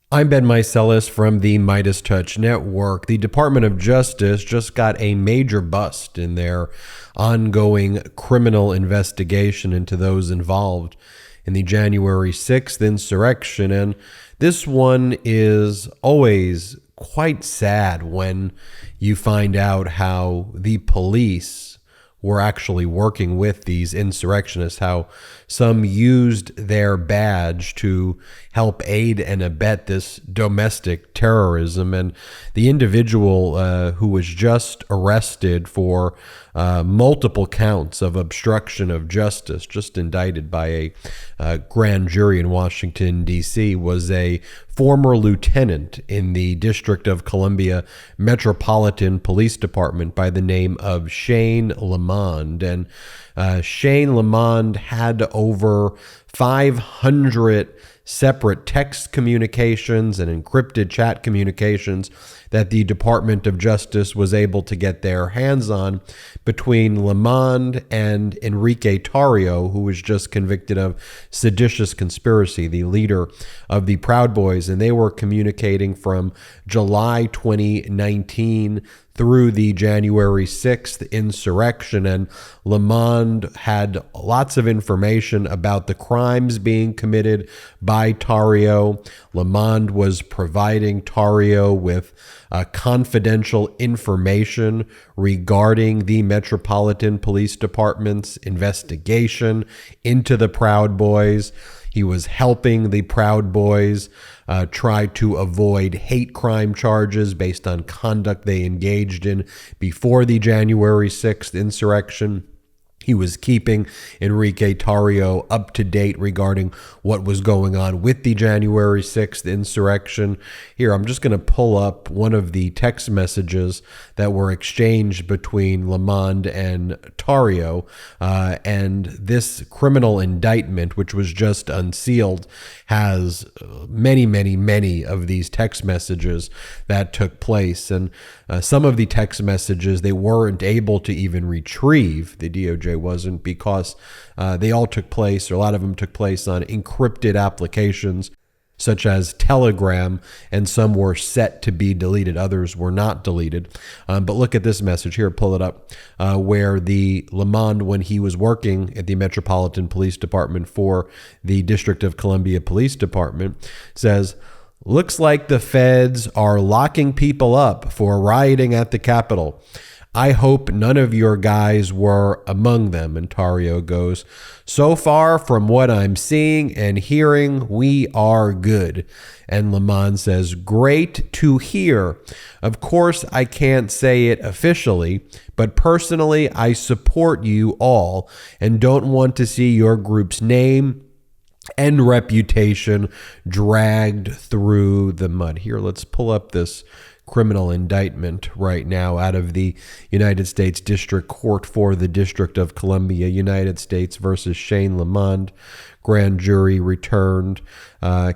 I'm Ben Meiselas from the MeidasTouch network. The Department of Justice just got a major bust in their ongoing criminal investigation into those involved in the January 6th insurrection. And this one is always quite sad when you find out how the police were actually working with these insurrectionists, how some used their badge to help aid and abet this domestic terrorism. And the individual who was just arrested for multiple counts of obstruction of justice, just indicted by a grand jury in Washington, D.C., was a former lieutenant in the District of Columbia Metropolitan Police Department by the name of Shane Lamond. And Shane Lamond had over 500 separate text communications and encrypted chat communications that the Department of Justice was able to get their hands on between Lamond and Enrique Tarrio, who was just convicted of seditious conspiracy, the leader of the Proud Boys. And they were communicating from July 2019 through the January 6th insurrection. And Lamond had lots of information about the crimes being committed by Tarrio. Lamond was providing Tarrio with confidential information regarding the Metropolitan Police Department's investigation into the Proud Boys. He was helping the Proud Boys try to avoid hate crime charges based on conduct they engaged in before the January 6th insurrection. He was keeping Enrique Tarrio up to date regarding what was going on with the January 6th insurrection. Here, I'm just going to pull up one of the text messages that were exchanged between Lamond and Tarrio. And this criminal indictment, which was just unsealed, has many of these text messages that took place. And some of the text messages they weren't able to even retrieve. The DOJ wasn't, because they all took place, or a lot of them took place on encrypted applications such as Telegram, and some were set to be deleted. Others were not deleted. But look at this message here, pull it up, where the Lamond, when he was working at the Metropolitan Police Department for the District of Columbia Police Department, says, "Looks like the feds are locking people up for rioting at the Capitol. I hope none of your guys were among them." And Tarrio goes, "So far from what I'm seeing and hearing, we are good." And Lamond says, "Great to hear. Of course, I can't say it officially, but personally, I support you all and don't want to see your group's name and reputation dragged through the mud." Here, let's pull up this criminal indictment right now out of the United States District Court for the District of Columbia, United States versus Shane Lamond. Grand jury returned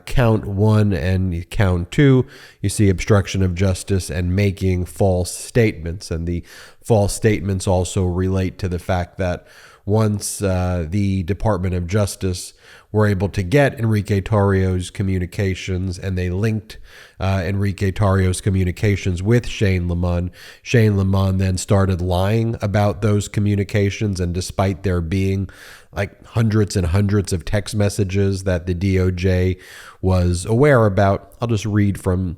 count 1 and count 2. You see obstruction of justice and making false statements. And the false statements also relate to the fact that once the Department of Justice were able to get Enrique Tarrio's communications, and they linked Enrique Tarrio's communications with Shane Lamond then started lying about those communications. And despite there being like hundreds and hundreds of text messages that the DOJ was aware about, I'll just read from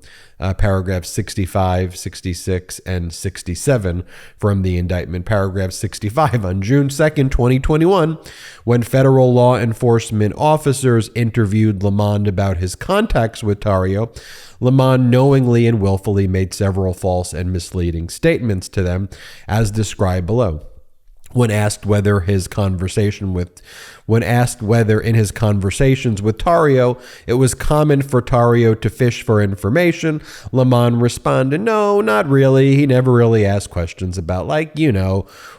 paragraphs 65, 66, and 67 from the indictment. Paragraph 65, on June 2nd, 2021, when federal law enforcement officers interviewed Lamond about his contacts with Tarrio, Lamond knowingly and willfully made several false and misleading statements to them, as described below. When asked whether in his conversations with Tarrio it was common for Tarrio to fish for information, Lamond responded, "No, not really. He never really asked questions about,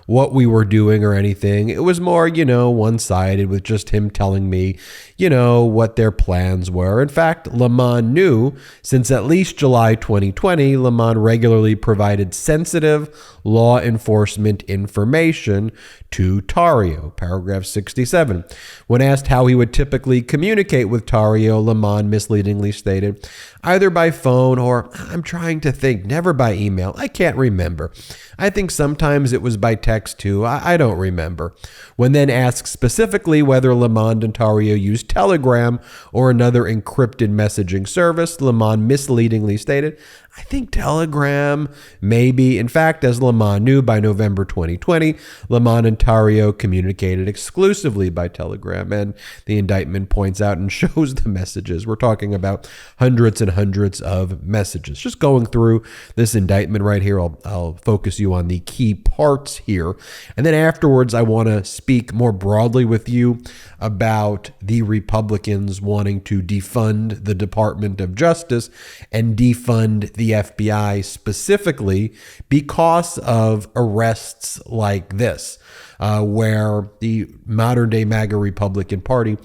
what we were doing or anything. It was more, one-sided, with just him telling me, what their plans were." In fact, Lamond knew since at least July 2020, Lamond regularly provided sensitive law enforcement information question to Tario. Paragraph 67. When asked how he would typically communicate with Tario, Lamond misleadingly stated, either by phone or, I'm trying to think, never by email. I can't remember. I think sometimes it was by text too. I don't remember. When then asked specifically whether Lamond and Tario used Telegram or another encrypted messaging service, Lamond misleadingly stated, I think Telegram, maybe. In fact, as Lamond knew, by November 2020, Lamond and Tario communicated exclusively by Telegram, and the indictment points out and shows the messages. We're talking about hundreds and hundreds of messages. Just going through this indictment right here, I'll focus you on the key parts here, and then afterwards I want to speak more broadly with you about the Republicans wanting to defund the Department of Justice and defund the FBI specifically because of arrests like this, where the modern day MAGA Republican Party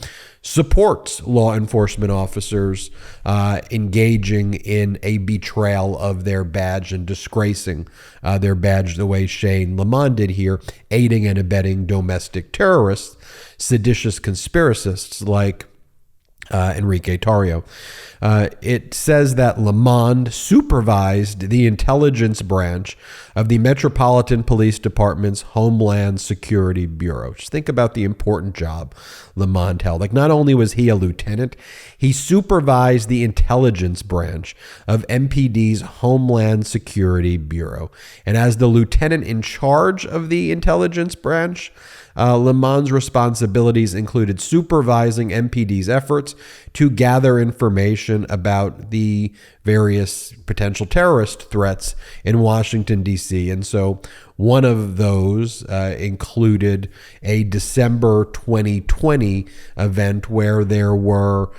supports law enforcement officers engaging in a betrayal of their badge and disgracing their badge the way Shane Lamond did here, aiding and abetting domestic terrorists, seditious conspiracists like Enrique Tario. It says that Lamond supervised the intelligence branch of the Metropolitan Police Department's Homeland Security Bureau. Just think about the important job Lamond held. Like, not only was he a lieutenant, he supervised the intelligence branch of MPD's Homeland Security Bureau. And as the lieutenant in charge of the intelligence branch, Lamond's responsibilities included supervising MPD's efforts to gather information about the various potential terrorist threats in Washington, D.C. And so one of those included a December 2020 event where there were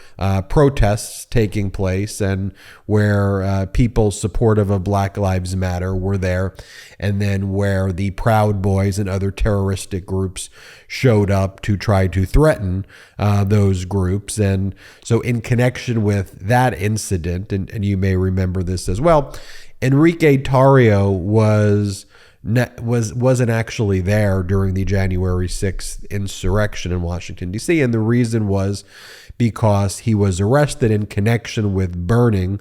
protests taking place and where people supportive of Black Lives Matter were there, and then where the Proud Boys and other terroristic groups showed up to try to threaten those groups. And so in connection with that incident, and you may remember this as well, Enrique Tario wasn't actually there during the January 6th insurrection in Washington, D.C. And the reason was because he was arrested in connection with burning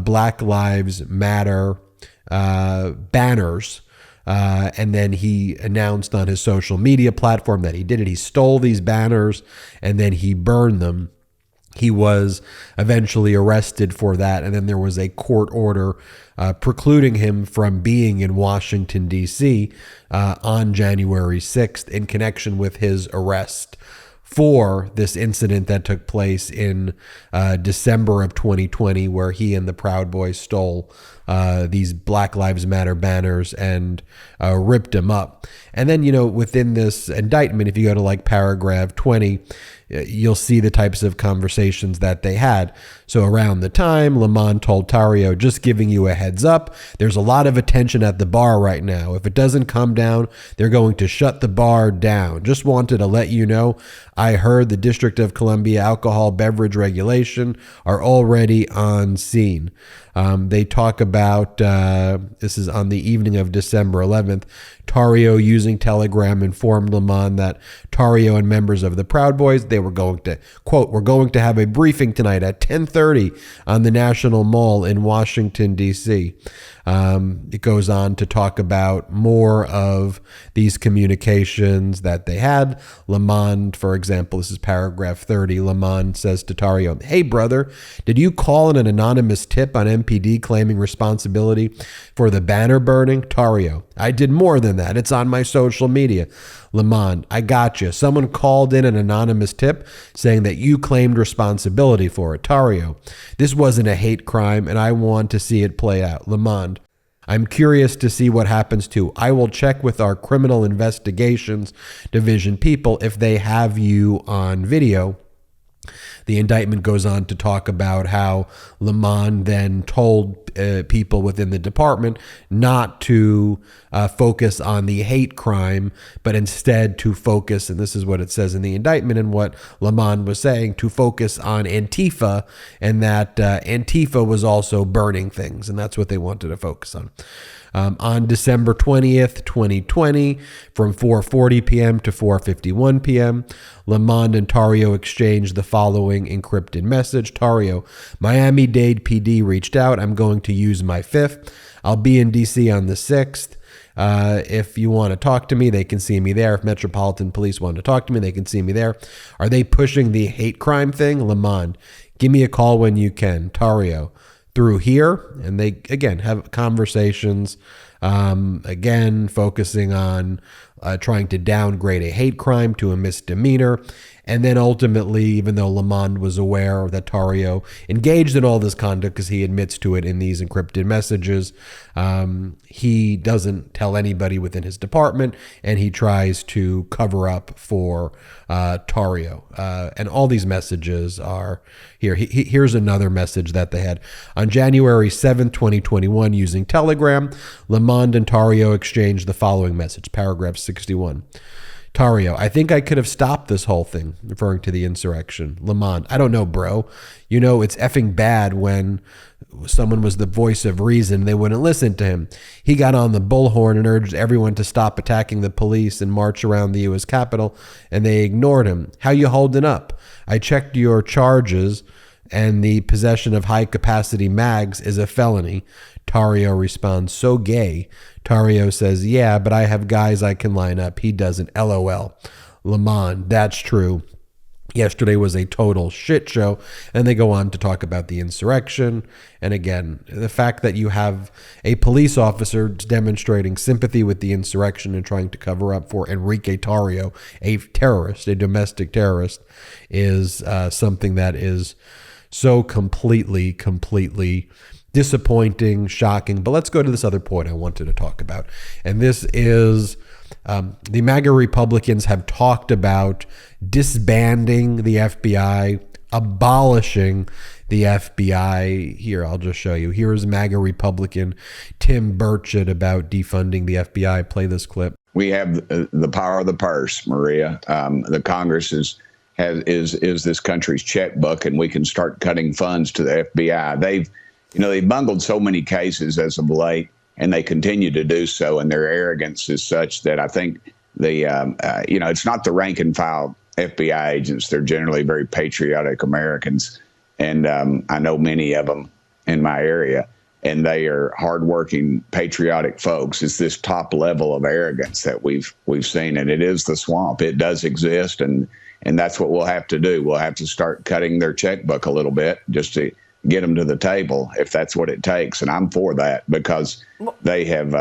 Black Lives Matter banners. And then he announced on his social media platform that he did it. He stole these banners and then he burned them. He was eventually arrested for that, and then there was a court order precluding him from being in Washington, D.C. On January 6th in connection with his arrest for this incident that took place in December of 2020, where he and the Proud Boys stole these Black Lives Matter banners and ripped them up. And then, within this indictment, if you go to like paragraph 20, you'll see the types of conversations that they had. So around the time, Lamond told Tario, just giving you a heads up, there's a lot of attention at the bar right now. If it doesn't come down, they're going to shut the bar down. Just wanted to let you know, I heard the District of Columbia alcohol beverage regulation are already on scene. They talk about, this is on the evening of December 11th, Tario using Telegram informed Lamond that Tario and members of the Proud Boys, they were going to, quote, we're going to have a briefing tonight at 10:30 on the National Mall in Washington, D.C. It goes on to talk about more of these communications that they had. Lamond, for example, this is paragraph 30. Lamond says to Tario, hey, brother, did you call in an anonymous tip on MPD claiming responsibility for the banner burning? Tario, I did more than that. It's on my social media. Lamond, I got you. Someone called in an anonymous tip saying that you claimed responsibility for it. Tario, this wasn't a hate crime and I want to see it play out. Lamond, I'm curious to see what happens too. I will check with our criminal investigations division people if they have you on video. The indictment goes on to talk about how Lamond then told people within the department not to focus on the hate crime, but instead to focus, and this is what it says in the indictment and what Lamond was saying, to focus on Antifa, and that Antifa was also burning things, and that's what they wanted to focus on. On December 20th, 2020, from 4:40 p.m. to 4:51 p.m., Lamond and Tarrio exchanged the following encrypted message. Tarrio: Miami-Dade PD reached out. I'm going to use my fifth. I'll be in D.C. on the 6th. If you want to talk to me, they can see me there. If Metropolitan Police want to talk to me, they can see me there. Are they pushing the hate crime thing? Lamond: give me a call when you can. Tarrio: through here. And they, again, have conversations, again, focusing on trying to downgrade a hate crime to a misdemeanor. And then ultimately, even though Lamond was aware that Tarrio engaged in all this conduct because he admits to it in these encrypted messages, he doesn't tell anybody within his department, and he tries to cover up for Tarrio. And all these messages are here. Here's another message that they had. On January 7th, 2021, using Telegram, Lamond and Tarrio exchanged the following message, paragraph 61. Tarrio: I think I could have stopped this whole thing, referring to the insurrection. Lamond: I don't know, bro. You know, it's effing bad when someone was the voice of reason, they wouldn't listen to him. He got on the bullhorn and urged everyone to stop attacking the police and march around the U.S. Capitol, and they ignored him. How you holding up? I checked your charges, and the possession of high-capacity mags is a felony. Tarrio responds: so gay. Tarrio says: yeah, but I have guys I can line up. He doesn't. LOL. Lamond: that's true. Yesterday was a total shit show. And they go on to talk about the insurrection. And again, the fact that you have a police officer demonstrating sympathy with the insurrection and trying to cover up for Enrique Tarrio, a terrorist, a domestic terrorist, is something that is so completely disappointing, shocking. But let's go to this other point I wanted to talk about. And this is the MAGA Republicans have talked about disbanding the FBI, abolishing the FBI. Here, I'll just show you. Here is MAGA Republican Tim Burchett about defunding the FBI. Play this clip. We have the power of the purse, Maria. The Congress is this country's checkbook, and we can start cutting funds to the FBI. They've bungled so many cases as of late, and they continue to do so. And their arrogance is such that I think it's not the rank and file FBI agents. They're generally very patriotic Americans. And I know many of them in my area, and they are hardworking, patriotic folks. It's this top level of arrogance that we've seen, and it is the swamp. It does exist, and that's what we'll have to do. We'll have to start cutting their checkbook a little bit just to get them to the table, if that's what it takes. And I'm for that, because they have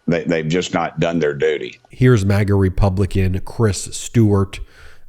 they've just not done their duty. Here's MAGA Republican Chris Stewart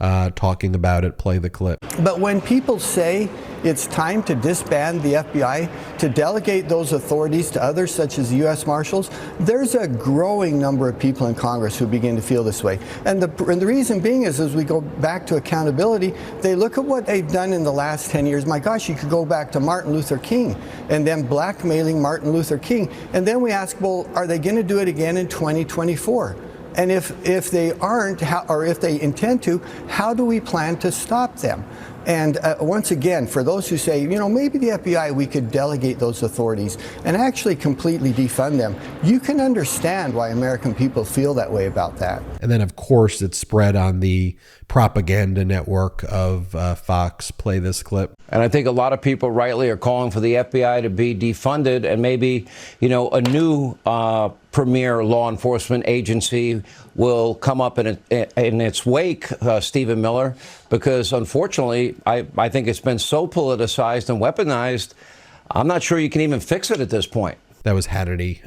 talking about it. Play the clip. But when people say it's time to disband the FBI, to delegate those authorities to others, such as the U.S. Marshals, there's a growing number of people in Congress who begin to feel this way. And the reason being is, as we go back to accountability, they look at what they've done in the last 10 years. My gosh, you could go back to Martin Luther King and then blackmailing Martin Luther King. And then we ask, well, are they going to do it again in 2024? And if they aren't, or if they intend to, how do we plan to stop them? And once again, for those who say, maybe the FBI, we could delegate those authorities and actually completely defund them, you can understand why American people feel that way about that. And then, of course, it's spread on the propaganda network of Fox. Play this clip. And I think a lot of people rightly are calling for the FBI to be defunded, and maybe, a new premier law enforcement agency will come up in its wake, Stephen Miller, because unfortunately, I think it's been so politicized and weaponized, I'm not sure you can even fix it at this point. That was Hannity.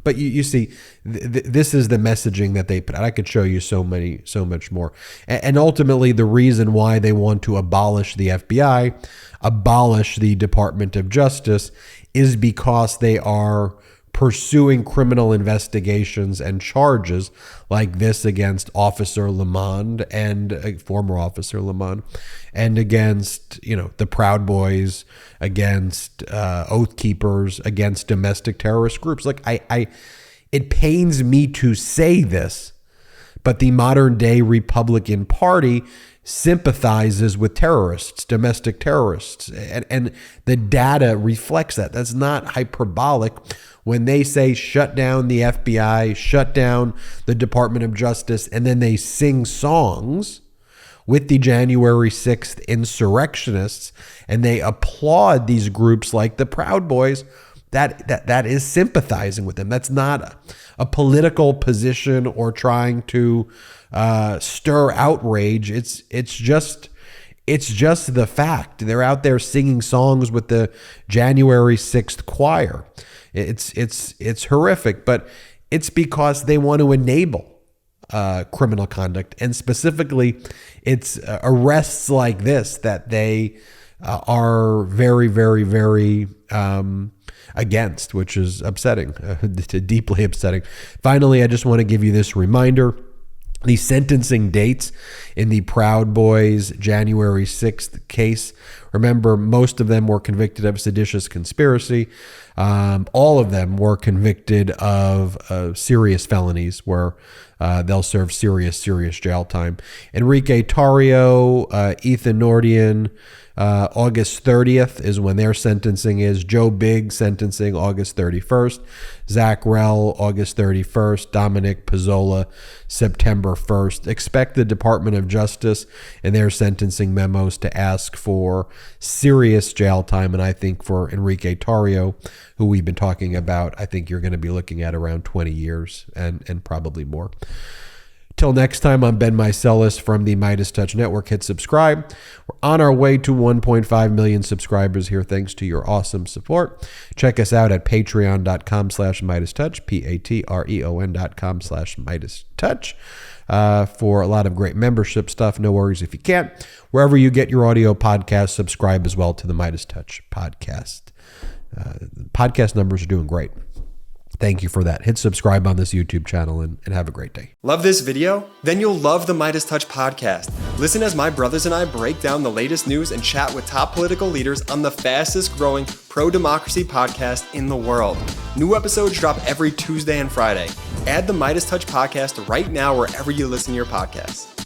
But you see, this is the messaging that they put out. I could show you so much more. And ultimately, the reason why they want to abolish the FBI, abolish the Department of Justice, is because they are pursuing criminal investigations and charges like this against Officer Lamond and former Officer Lamond, and against, the Proud Boys, against Oath Keepers, against domestic terrorist groups. Like, it pains me to say this, but the modern day Republican Party sympathizes with terrorists, domestic terrorists, and the data reflects that. That's not hyperbolic when they say shut down the FBI, shut down the Department of Justice, and then they sing songs with the January 6th insurrectionists, and they applaud these groups like the Proud Boys. That is sympathizing with them. That's not a political position or trying to stir outrage. It's just the fact. They're out there singing songs with the January 6th choir. It's horrific, but it's because they want to enable criminal conduct, and specifically, it's arrests like this that they are very, very, very against, which is upsetting, deeply upsetting. Finally, I just want to give you this reminder. The sentencing dates in the Proud Boys January 6th case. Remember, most of them were convicted of seditious conspiracy. All of them were convicted of serious felonies where they'll serve serious jail time. Enrique Tarrio, Ethan Nordian, August 30th is when their sentencing is. Joe Bigg sentencing August 31st. Zach Rell, August 31st. Dominic Pizzola, September 1st. Expect the Department of Justice in their sentencing memos to ask for serious jail time. And I think for Enrique Tarrio, who we've been talking about, I think you're going to be looking at around 20 years and probably more. Till next time, I'm Ben Meiselas from the MeidasTouch Network. Hit subscribe. We're on our way to 1.5 million subscribers here, thanks to your awesome support. Check us out at patreon.com/MeidasTouch, patreon.com/MeidasTouch, for a lot of great membership stuff. No worries if you can't. Wherever you get your audio podcast, subscribe as well to the MeidasTouch podcast. Podcast numbers are doing great. Thank you for that. Hit subscribe on this YouTube channel and have a great day. Love this video? Then you'll love the MeidasTouch podcast. Listen as my brothers and I break down the latest news and chat with top political leaders on the fastest growing pro-democracy podcast in the world. New episodes drop every Tuesday and Friday. Add the MeidasTouch podcast right now wherever you listen to your podcasts.